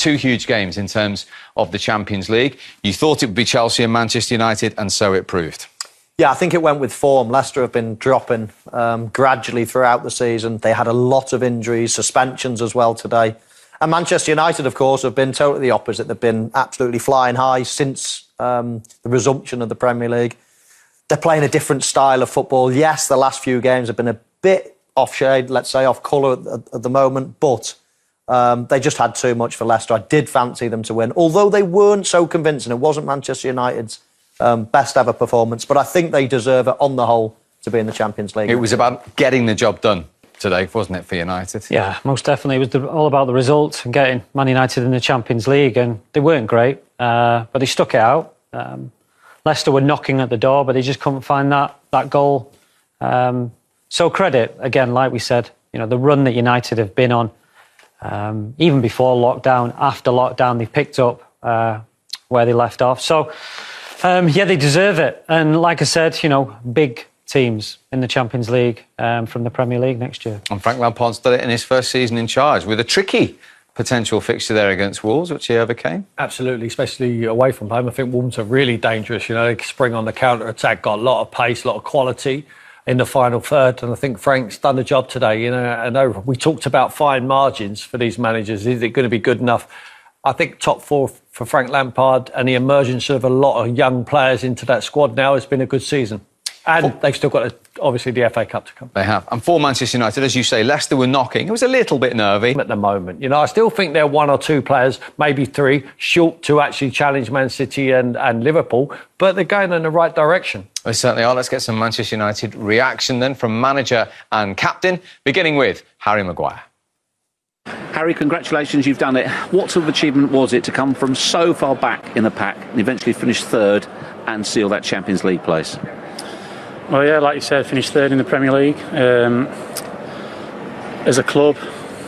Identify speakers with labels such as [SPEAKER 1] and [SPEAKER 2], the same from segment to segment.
[SPEAKER 1] two huge games in terms of the Champions League. You thought it would be Chelsea and Manchester United, and so it proved.
[SPEAKER 2] Yeah, I think it went with form. Leicester have been dropping gradually throughout the season. They had a lot of injuries, suspensions as well today. And Manchester United, of course, have been totally the opposite. They've been absolutely flying high since the resumption of the Premier League. They're playing a different style of football. Yes, the last few games have been a bit off shade, let's say, off colour at the moment, but they just had too much for Leicester. I did fancy them to win, although they weren't so convincing. It wasn't Manchester United's best ever performance, but I think they deserve it on the whole to be in the Champions League.
[SPEAKER 1] It was about getting the job done today, wasn't it, for United?
[SPEAKER 3] Yeah, most definitely. It was all about the result and getting Man United in the Champions League, and they weren't great, but they stuck it out. Leicester were knocking at the door, but they just couldn't find that goal. So credit, again, like we said, the run that United have been on, even before lockdown, after lockdown, they picked up where they left off. So, yeah, they deserve it. And like I said, big teams in the Champions League from the Premier League next year.
[SPEAKER 1] And Frank Lampard's done it in his first season in charge with a tricky potential fixture there against Wolves, which he overcame.
[SPEAKER 4] Absolutely, especially away from home. I think Wolves are really dangerous. They spring on the counter-attack, got a lot of pace, a lot of quality in the final third, and I think Frank's done the job today. I know we talked about fine margins for these managers. Is it going to be good enough? I think top four for Frank Lampard and the emergence of a lot of young players into that squad now has been a good season. And they've still got, obviously, the FA Cup to come.
[SPEAKER 1] They have. And for Manchester United, as you say, Leicester were knocking. It was a little bit nervy.
[SPEAKER 4] At the moment, I still think they're one or two players, maybe three, short to actually challenge Man City and Liverpool, but they're going in the right direction.
[SPEAKER 1] They certainly are. Let's get some Manchester United reaction then from manager and captain, beginning with Harry Maguire.
[SPEAKER 5] Harry, congratulations, you've done it. What sort of achievement was it to come from so far back in the pack and eventually finish third and seal that Champions League place?
[SPEAKER 6] Well, yeah, like you said, finished third in the Premier League. As a club,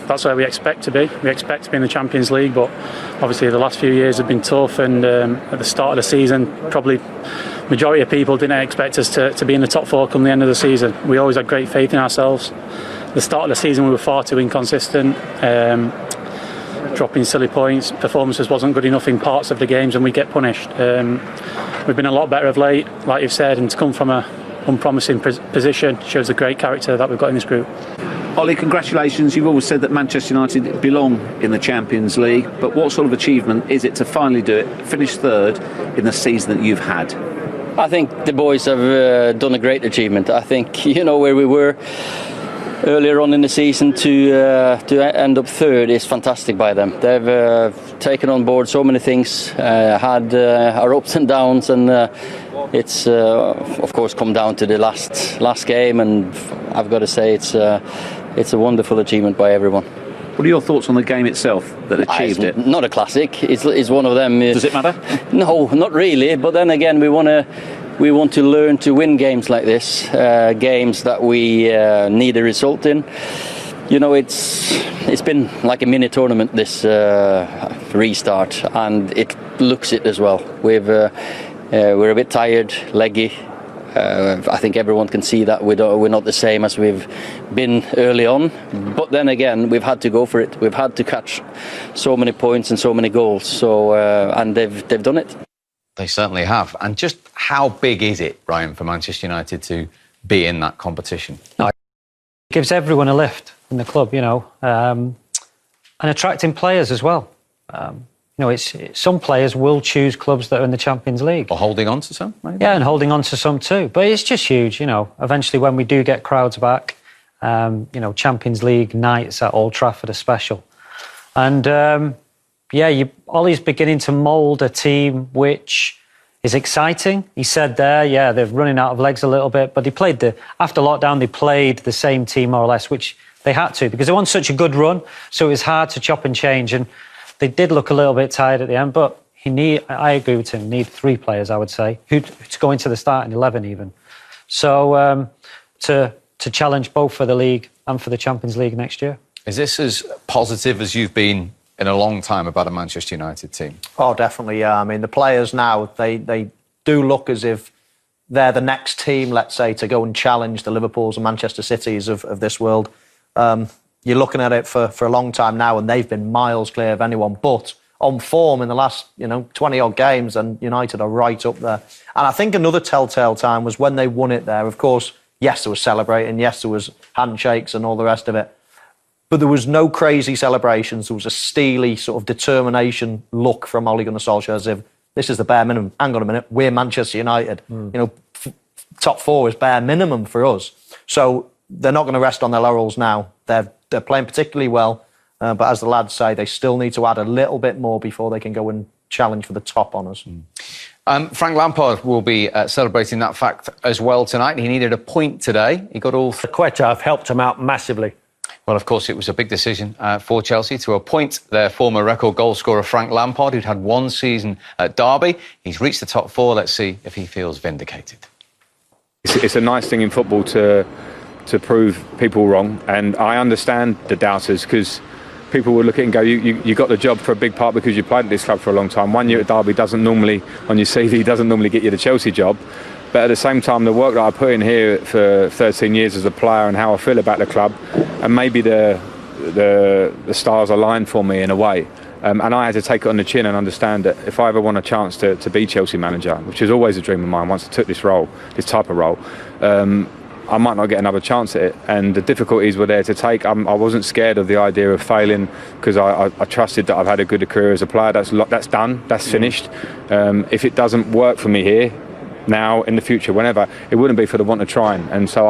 [SPEAKER 6] that's where we expect to be. We expect to be in the Champions League, but obviously the last few years have been tough, and at the start of the season, probably majority of people didn't expect us to be in the top four come the end of the season. We always had great faith in ourselves. At the start of the season, we were far too inconsistent, dropping silly points. Performances wasn't good enough in parts of the games, and we get punished. We've been a lot better of late, like you've said, and to come from a unpromising position shows the great character that we've got in this group.
[SPEAKER 5] Ollie, congratulations. You've always said that Manchester United belong in the Champions League, but what sort of achievement is it to finally do it, finish third in the season that you've had?
[SPEAKER 7] I think the boys have done a great achievement. I think, where we were earlier on in the season to end up third is fantastic by them. They've taken on board so many things, had our ups and downs, and it's of course come down to the last game, and I've got to say it's a wonderful achievement by everyone.
[SPEAKER 5] What are your thoughts on the game itself that achieved it?
[SPEAKER 7] Not a classic. It's one of them.
[SPEAKER 5] Does it matter?
[SPEAKER 7] No, not really. But then again, we want to learn to win games like this, games that we need a result in. It's been like a mini tournament, this restart, and it looks it as well. We're a bit tired, leggy. I think everyone can see that we're not the same as we've been early on. But then again, we've had to go for it. We've had to catch so many points and so many goals. So and they've done it.
[SPEAKER 1] They certainly have. And just how big is it, Brian, for Manchester United to be in that competition?
[SPEAKER 3] It gives everyone a lift in the club, and attracting players as well. Some players will choose clubs that are in the Champions League.
[SPEAKER 1] Or holding on to some, maybe?
[SPEAKER 3] Yeah, and holding on to some too. But it's just huge, Eventually, when we do get crowds back, Champions League nights at Old Trafford are special. And, Ollie's beginning to mould a team which is exciting. He said there, they're running out of legs a little bit, but after lockdown, they played the same team more or less, which they had to, because they were on such a good run, so it was hard to chop and change. And they did look a little bit tired at the end, but I agree with him, need three players, I would say, to go into the starting 11 even. So to challenge both for the league and for the Champions League next year.
[SPEAKER 1] Is this as positive as you've been in a long time about a Manchester United team?
[SPEAKER 2] Oh, definitely, yeah. I mean, the players now, they do look as if they're the next team, let's say, to go and challenge the Liverpools and Manchester Cities of this world. You're looking at it for a long time now, and they've been miles clear of anyone. But on form in the last 20 odd games, and United are right up there. And I think another telltale time was when they won it there. Of course, yes, there was celebrating, yes, there was handshakes and all the rest of it, but there was no crazy celebrations. There was a steely sort of determination look from Ole Gunnar Solskjaer, as if this is the bare minimum. Hang on a minute, we're Manchester United. Top four is bare minimum for us. So they're not going to rest on their laurels now. They're playing particularly well, but as the lads say, they still need to add a little bit more before they can go and challenge for the top honours.
[SPEAKER 1] Frank Lampard will be celebrating that fact as well tonight. He needed a point today. He got all...
[SPEAKER 4] Quetta have helped him out massively.
[SPEAKER 1] Well, of course, it was a big decision for Chelsea to appoint their former record goal scorer Frank Lampard, who'd had one season at Derby. He's reached the top four. Let's see if he feels vindicated.
[SPEAKER 8] It's a nice thing in football to prove people wrong, and I understand the doubters, because people will look at it and go, you got the job for a big part because you played at this club for a long time. 1 year at Derby doesn't normally, on your CV, doesn't normally get you the Chelsea job. But at the same time, the work that I put in here for 13 years as a player and how I feel about the club, and maybe the stars aligned for me in a way. And I had to take it on the chin and understand that if I ever want a chance to be Chelsea manager, which is always a dream of mine once I took this role, this type of role, I might not get another chance at it. And the difficulties were there to take. I wasn't scared of the idea of failing, because I trusted that I've had a good career as a player. That's done, that's finished. If it doesn't work for me here, now, in the future, whenever, it wouldn't be for the want of trying, and so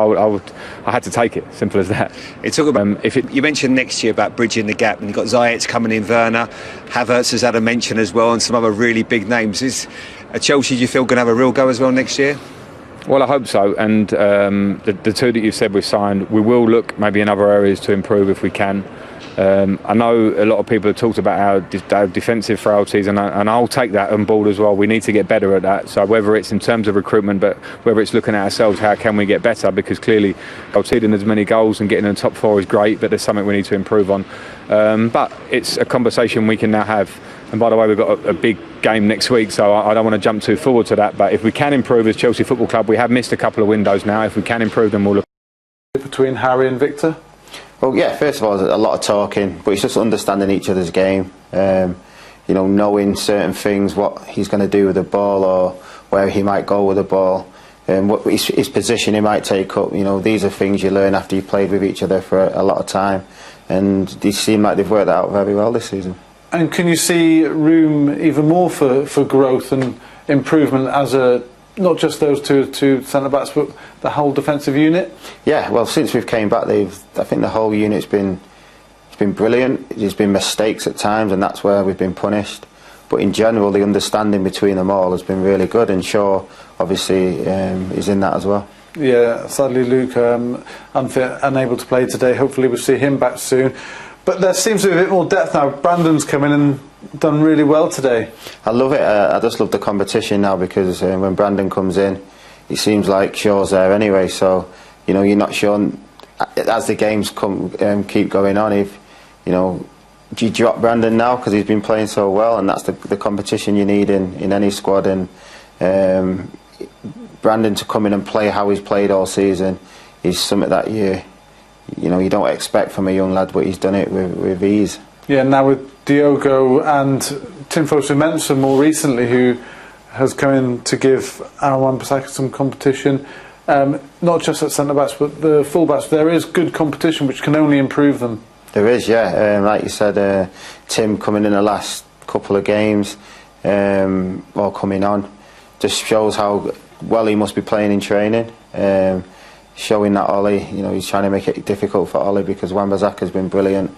[SPEAKER 8] I had to take it. Simple as that.
[SPEAKER 9] It's all about. You mentioned next year about bridging the gap, and you've got Ziyech coming in, Werner, Havertz has had a mention as well, and some other really big names. Is Chelsea, do you feel, going to have a real go as well next year?
[SPEAKER 8] Well, I hope so, and the two that you've said we've signed, we will look maybe in other areas to improve if we can. I know a lot of people have talked about our defensive frailties, and I'll take that on board as well. We need to get better at that. So whether it's in terms of recruitment, but whether it's looking at ourselves, how can we get better? Because clearly, conceding as many goals and getting in the top four is great, but there's something we need to improve on. But it's a conversation we can now have. And by the way, we've got a big game next week, so I don't want to jump too forward to that. But if we can improve as Chelsea Football Club, we have missed a couple of windows now. If we can improve them, we'll look.
[SPEAKER 10] Between Harry and Victor?
[SPEAKER 11] Well, yeah, first of all, there's a lot of talking, but it's just understanding each other's game. Knowing certain things, what he's going to do with the ball or where he might go with the ball, what his position he might take up. These are things you learn after you've played with each other for a lot of time, and they seem like they've worked that out very well this season.
[SPEAKER 10] And can you see room even more for growth and improvement as not just those two centre-backs, but the whole defensive unit?
[SPEAKER 11] Yeah, well, since we've came back, I think the whole unit's been brilliant. There's been mistakes at times, and that's where we've been punished. But in general, the understanding between them all has been really good, and Shaw, obviously, is in that as well.
[SPEAKER 10] Yeah, sadly, Luke, unfit, unable to play today. Hopefully we'll see him back soon. But there seems to be a bit more depth now. Brandon's come in and done really well today. I
[SPEAKER 11] love it. I just love the competition now, because when Brandon comes in, it seems like Shaw's there anyway. So you're not sure as the games keep going on. If do you drop Brandon now because he's been playing so well, and that's the competition you need in any squad. And Brandon to come in and play how he's played all season is something that you don't expect from a young lad, but he's done it with ease.
[SPEAKER 10] Yeah, now with Diogo and Tinfosu Mensah more recently, who has come in to give Aaron Wan-Bissaka some competition, not just at centre-backs but the full-backs. There is good competition which can only improve them.
[SPEAKER 11] There is, yeah. Like you said, Tim coming in the last couple of games, or coming on, just shows how well he must be playing in training. Showing that Ollie, he's trying to make it difficult for Ollie, because Wan-Bissaka's been brilliant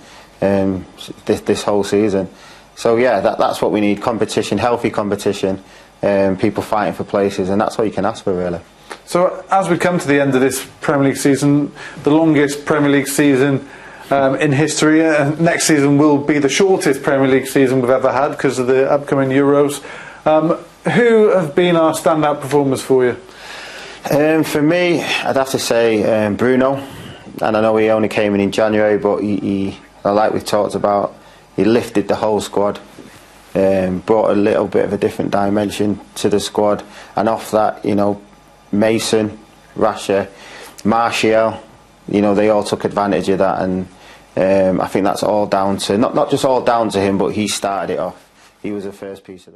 [SPEAKER 11] this whole season. So yeah, that's what we need: competition, healthy competition, people fighting for places, and that's what you can ask for, really.
[SPEAKER 10] So as we come to the end of this Premier League season, the longest Premier League season in history, next season will be the shortest Premier League season we've ever had because of the upcoming Euros. Who have been our standout performers for you?
[SPEAKER 11] For me, I'd have to say Bruno, and I know he only came in January, but he like we've talked about, he lifted the whole squad, brought a little bit of a different dimension to the squad, and off that, Mason, Rasha, Martial, they all took advantage of that, and I think that's all down to, not just all down to him, but he started it off. he was the first piece of